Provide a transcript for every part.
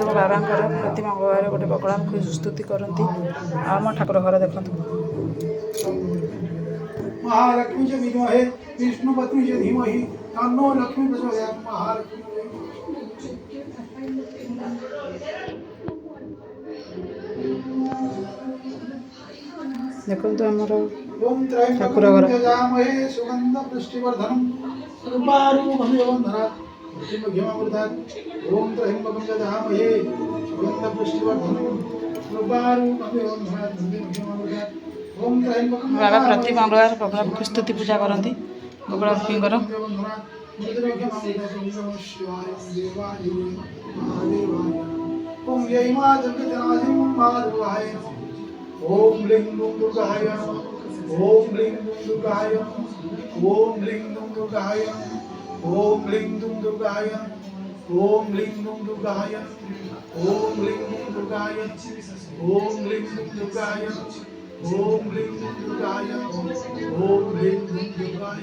देखो बाबा प्रति मंगलवार गोटे बगड़ा स्तुति करती आम ठाकुर घर देखो महालक्ष्मी च विद्महे विष्णुपत्नी च धीमहि तन्नो लक्ष्मी प्रचोदयात्। महालक्ष्मी देखो तो आमर ओम ठाकुर घर जामहे सुगंध पुष्टिवर्धनम रूपारूपमेव वंदनात् प्रतिमघ्यमृतात्। ओम त्रयंबकं जामहे सुगंध पुष्टिवर्धनम रूपारूपमेव वंदनात् प्रतिमघ्यमृतात्। ओम त्रयंबकं बाबा प्रति मंगलवार बगड़ा स्तुति पूजा करती बगड़ा भूपिंकर ओम जय मां जगन्नाथी माधवाय नमः। ओम लिंग दुर्गाय नमः। ओम लिंग दुर्गाय नमः। ओम लिंग दुर्गाय नमः। ओम लिंग दुर्गाय नमः। ओम लिंग दुर्गाय नमः। ओम लिंग दुर्गाय नमः। ओम लिंग दुर्गाय नमः। ओम लिंग दुर्गाय नमः। ओम लिंग दुर्गाय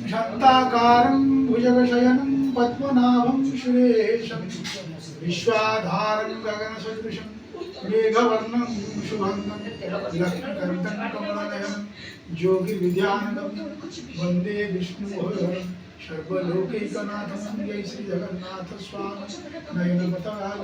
शान्ताकारं भुजगशयनं पद्मनाभं सुरेशं विश्वाधारं गगनसदृशं मेघवर्णं शुभङ्गं लक्ष्मीकान्तं कमलनयनं योगिविद्यानन्दं वन्दे विष्णुभयं सर्वलोकैकनाथं। जय श्री जगन्नाथ स्वामी नयनपतगाय।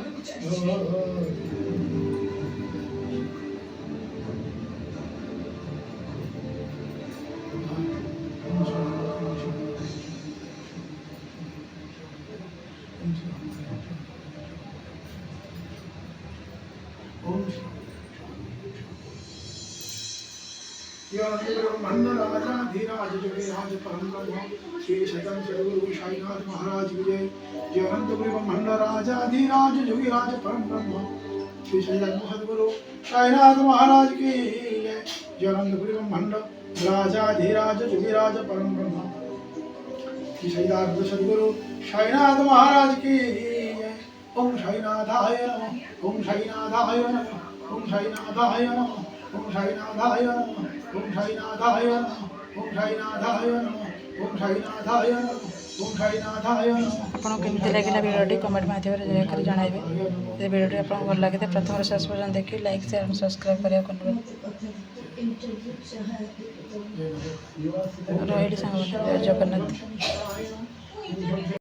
ब्रह्मण्डराजाधीराज जगेराज परम ब्रह्म श्री शैतम सद्गुरु साईनाथ महाराज की जय। जय अनंतपुरी ब्रह्मण्डराजाधीराज जोगीराज परम ब्रह्म श्री शैतम सद्गुरु साईनाथ महाराज की जय। जय अनंतपुरी ब्रह्मण्ड राजाधीराज जोगीराज परम ब्रह्म श्री शैतार्थ सद्गुरु साईनाथ महाराज की जय। ओम साईनाथाय नमः। ओम साईनाथाय नमः। ओम साईनाथाय नमः। ओम साईनाथाय नमः। ओम साईनाथाय नमः। ओम साईनाथाय नमः। ओम साईनाथाय नमः। ओम साईनाथाय नमः। आपको केमती लगे वीडियो कमेंट माध्यम दयाकर जनइबे। ये वीडियो आपको भल लगे प्रथम शेष पर्यटन देखिए लाइक शेयर और सब्सक्राइब करा रही सांग जय जगन्नाथ।